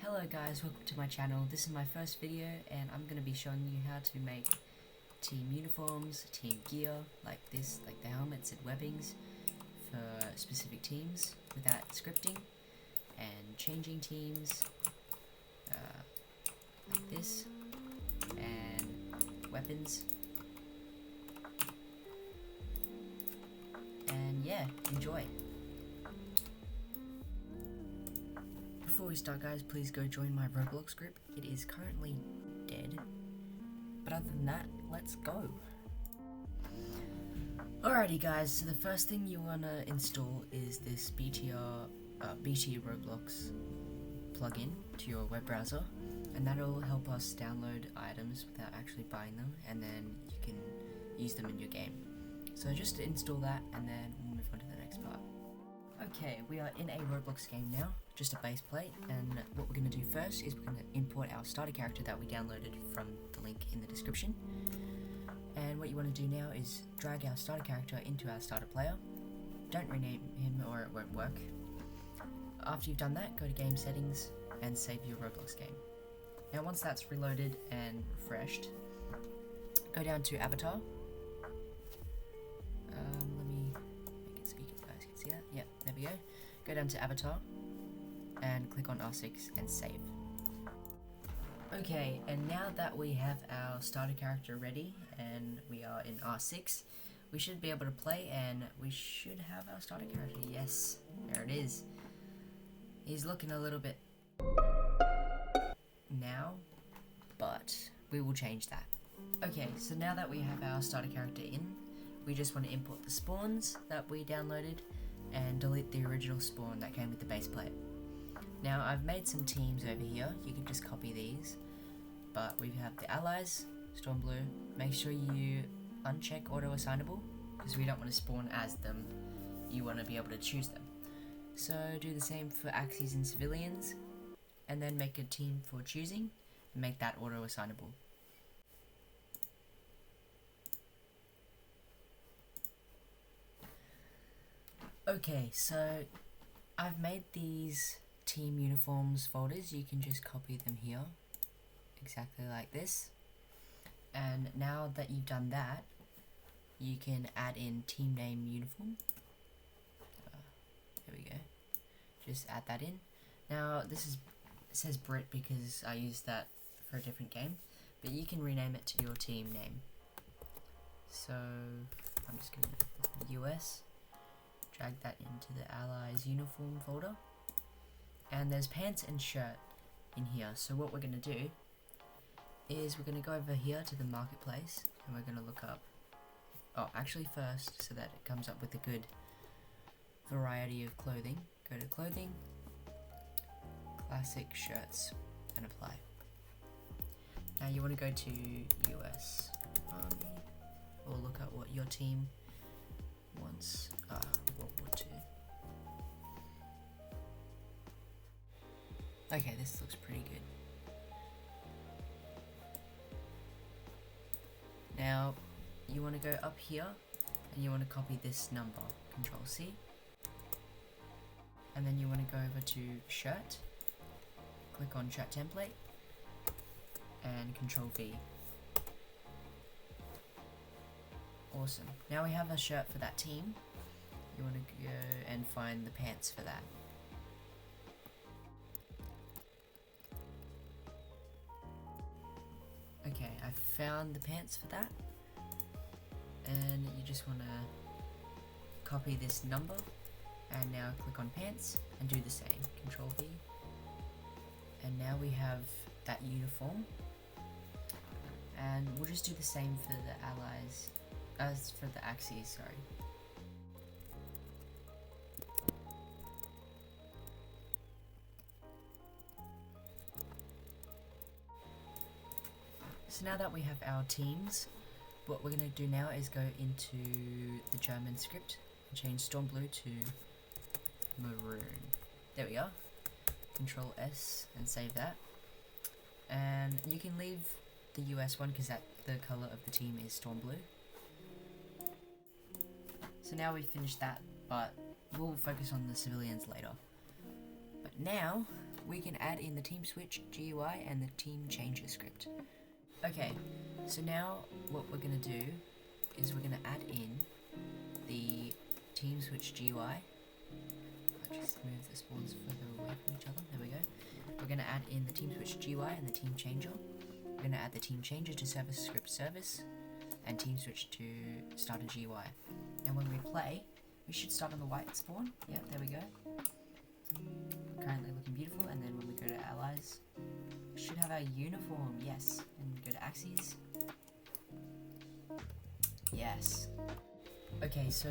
Hello guys, welcome to my channel. This is my first video and I'm going to be showing you how to make team uniforms, team gear, like this, like the helmets and webbings for specific teams without scripting, and changing teams like this, and weapons. And yeah, enjoy. Before we start guys, please go join my Roblox group. It is currently dead. But other than that, let's go. Alrighty guys, so the first thing you want to install is this BT Roblox plugin to your web browser. And that'll help us download items without actually buying them, and then you can use them in your game. So just install that and then we'll move on to the next part. Okay, we are in a Roblox game now, just a base plate, and what we're going to do first is we're going to import our starter character that we downloaded from the link in the description. And what you want to do now is drag our starter character into our starter player. Don't rename him or it won't work. After you've done that, go to game settings and save your Roblox game. Now once that's reloaded and refreshed, go down to avatar. Let me make it so you guys can see that. Yep, there we go. Go down to avatar and click on R6 and save. Okay, and now that we have our starter character ready and we are in R6, we should be able to play and we should have our starter character. Yes, there it is. He's looking a little bit now, but we will change that. Okay, so now that we have our starter character in, we just want to import the spawns that we downloaded and delete the original spawn that came with the base plate. Now I've made some teams over here, you can just copy these, but we have the allies, Storm Blue. Make sure you uncheck auto assignable because we don't want to spawn as them, you want to be able to choose them. So do the same for Axes and civilians, and then make a team for choosing and make that auto assignable. Okay, so I've made these team uniforms folders. You can just copy them here, exactly like this. And now that you've done that, you can add in team name uniform. There we go. Just add that in. Now this is, it says Brit because I used that for a different game, but you can rename it to your team name. So I'm just going to US. Drag that into the allies uniform folder, and there's pants and shirt in here. So what we're going to do is we're going to go over here to the marketplace and we're going to look up, actually first, so that it comes up with a good variety of clothing, go to clothing, classic shirts, and apply. Now you want to go to US Army, or look at what your team wants. World War II. Okay, this looks pretty good. Now you want to go up here and you want to copy this number, Control C, and then you want to go over to shirt, click on shirt template, and Control V. Awesome. Now we have a shirt for that team. You want to go and find the pants for that. Okay, I found the pants for that. And you just want to copy this number and now click on pants and do the same. Control V. And now we have that uniform. And we'll just do the same for the allies. As for the Axes, sorry. So now that we have our teams, what we're going to do now is go into the German script and change Storm Blue to Maroon. There we are. Control S and save that. And you can leave the US one because the colour of the team is Storm Blue. So now we've finished that, but we'll focus on the civilians later. But now, we can add in the team switch GUI and the team changer script. Okay, so now what we're going to do is we're going to add in the team switch GUI. I'll just move the spawns further away from each other. There we go. We're going to add in the team switch GUI and the team changer. We're going to add the team changer to service script service and team switch to starter GUI. Now when we play, we should start on the white spawn. Yep, there we go. Currently looking beautiful. And then when we go to allies, we should have our uniform. Yes. And go to axes. Yes. Okay, so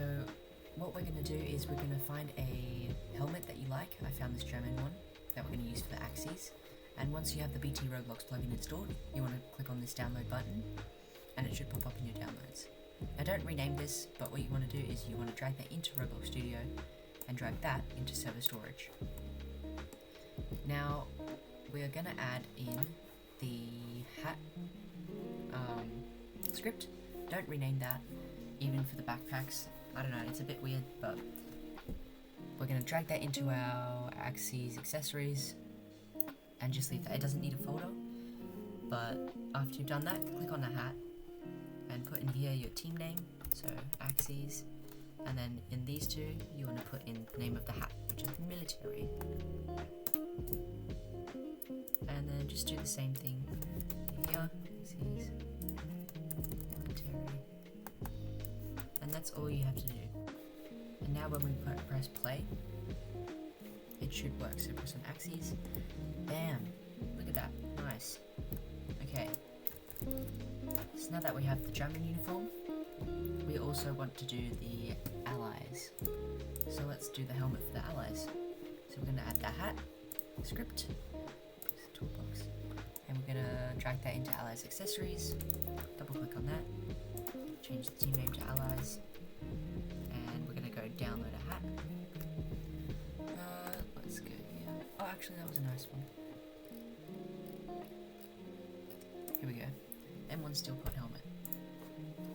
what we're going to do is we're going to find a helmet that you like. I found this German one that we're going to use for the axes. And once you have the BT Roblox plugin installed, you want to click on this download button and it should pop up in your downloads. Now don't rename this, but what you want to do is you want to drag that into Roblox Studio and drag that into server storage. Now we are going to add in the hat script. Don't rename that, even for the backpacks. I don't know, it's a bit weird, but we're going to drag that into our axes accessories and just leave that. It doesn't need a folder, but after you've done that, click on the hat and put in here your team name, so axes, and then in these two you want to put in the name of the hat, which is military, and then just do the same thing here, axes, military, and that's all you have to do. And now when we press play, it should work. So press on axes, bam, look at that, nice. Okay, so now that we have the German uniform, we also want to do the allies. So let's do the helmet for the allies. So we're going to add the hat script, toolbox, and we're going to drag that into allies accessories, double click on that, change the team name to allies, and we're going to go download a hat. Let's go here. Oh, actually that was a nice one. Here we go. M1 steel pot helmet.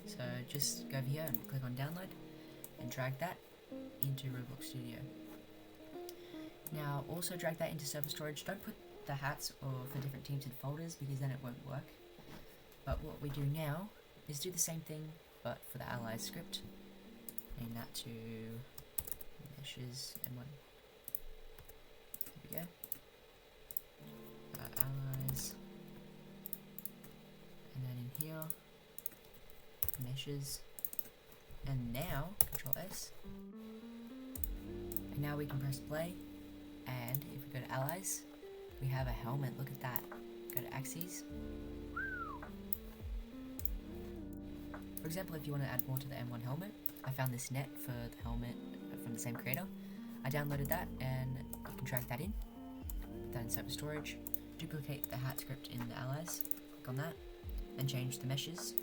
So just go over here and click on download and drag that into Roblox Studio. Now also drag that into server storage. Don't put the hats or for different teams in folders because then it won't work. But what we do now is do the same thing but for the allies script. Name that to meshes M1. There we go. Allies. And then in here, meshes, and now Control S, and now we can press play, and if we go to allies, we have a helmet. Look at that. Go to axes. For example, if you want to add more to the M1 helmet, I found this net for the helmet from the same creator. I downloaded that, and you can drag that in, put that in server storage, duplicate the hat script in the allies, click on that, and change the meshes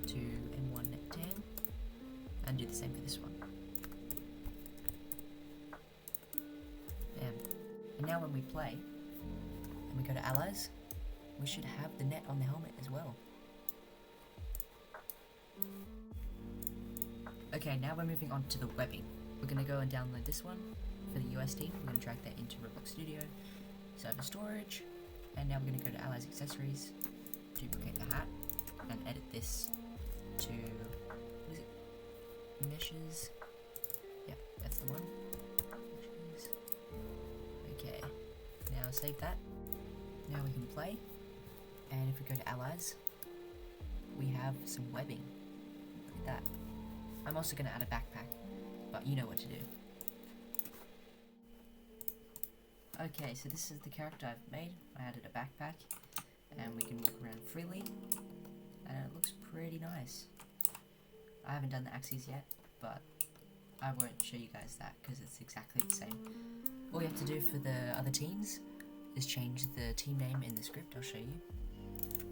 to M1 net tan, and do the same for this one. Bam. And now when we play, and we go to allies, we should have the net on the helmet as well. Okay, now we're moving on to the webbing. We're going to go and download this one for the US team. We're going to drag that into Roblox Studio, server storage, and now we're going to go to allies accessories, duplicate the hat, and edit this to, what is it, meshes, yep, that's the one, meshes. Okay, now save that, now we can play, and if we go to allies, we have some webbing, look at that. I'm also going to add a backpack, but you know what to do. Okay, so this is the character I've made. I added a backpack, and we can walk around freely, and it looks pretty nice. I haven't done the axes yet, but I won't show you guys that because it's exactly the same. All you have to do for the other teams is change the team name in the script. I'll show you.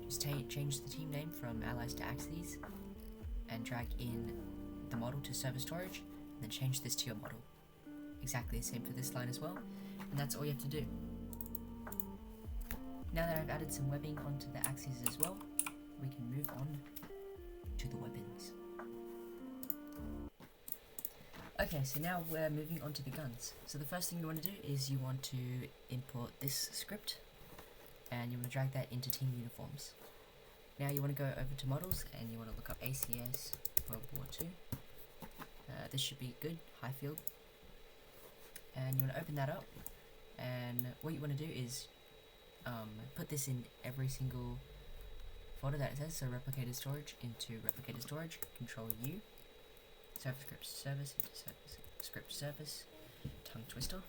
Just change the team name from allies to axes, and drag in the model to server storage, and then change this to your model. Exactly the same for this line as well, and that's all you have to do. Now that I've added some webbing onto the axes as well, we can move on to the weapons. Okay, so now we're moving on to the guns. So the first thing you want to do is you want to import this script, and you want to drag that into team uniforms. Now you want to go over to models, and you want to look up ACS World War II. This should be good, Highfield. And you want to open that up, and what you want to do is put this in every single folder that it says, so replicated storage into replicated storage, Control U, server script service into service script service, tongue twister,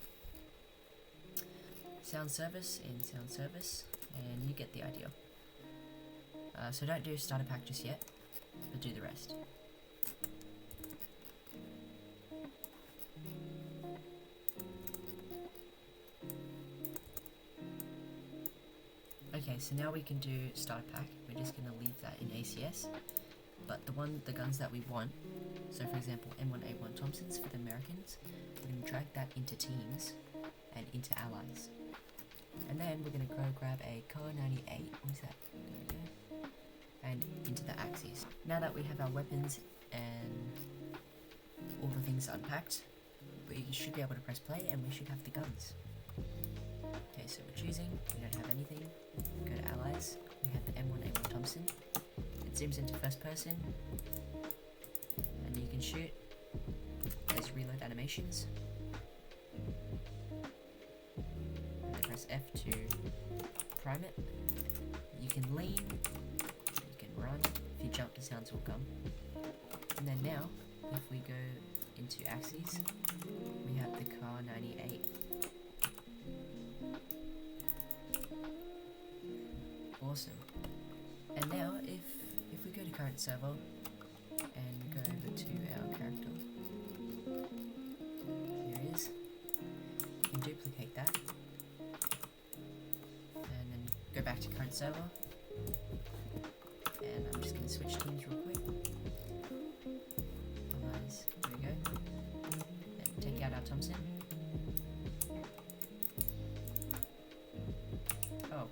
sound service in sound service, and you get the idea. So don't do starter pack just yet, but do the rest. Okay, so now we can do starter pack. We're just going to leave that in ACS, but the guns that we want, so for example M1A1 Thompsons for the Americans, we're going to drag that into teams and into allies, and then we're going to go grab a Car 98, what is that, there we go, and into the axes. Now that we have our weapons and all the things unpacked, we should be able to press play and we should have the guns. Okay, so we're choosing, we don't have anything, go to allies, we have the M1A1 Thompson, it zooms into first person, and you can shoot, there's reload animations, and then press F to prime it, you can lean, you can run, if you jump the sounds will come, and then now, if we go into axes, we have the Car 98. Awesome. And now if we go to current server and go over to our character, here it is, you can duplicate that and then go back to current server, and I'm just going to switch teams real quick. Allies, there we go, and take out our Thompson. Oh,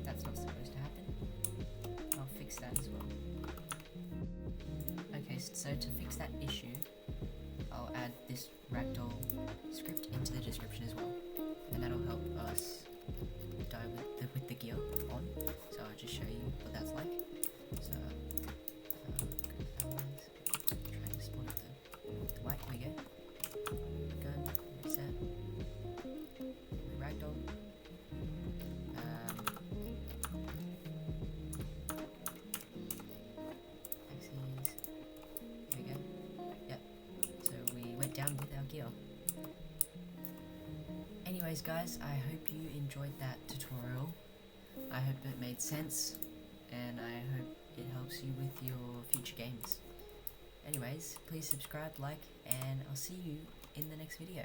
that's not supposed to happen. I'll fix that as well. Okay, so to fix that issue, I'll add this ragdoll script into the description as well, and that'll help us die with the gear on. So I'll just show you what that's like. So, try to spawn up the white. Here we go. Gun, reset, ragdoll. Down with our gear. Anyways guys, I hope you enjoyed that tutorial. I hope it made sense, and I hope it helps you with your future games. Anyways, please subscribe, like, and I'll see you in the next video.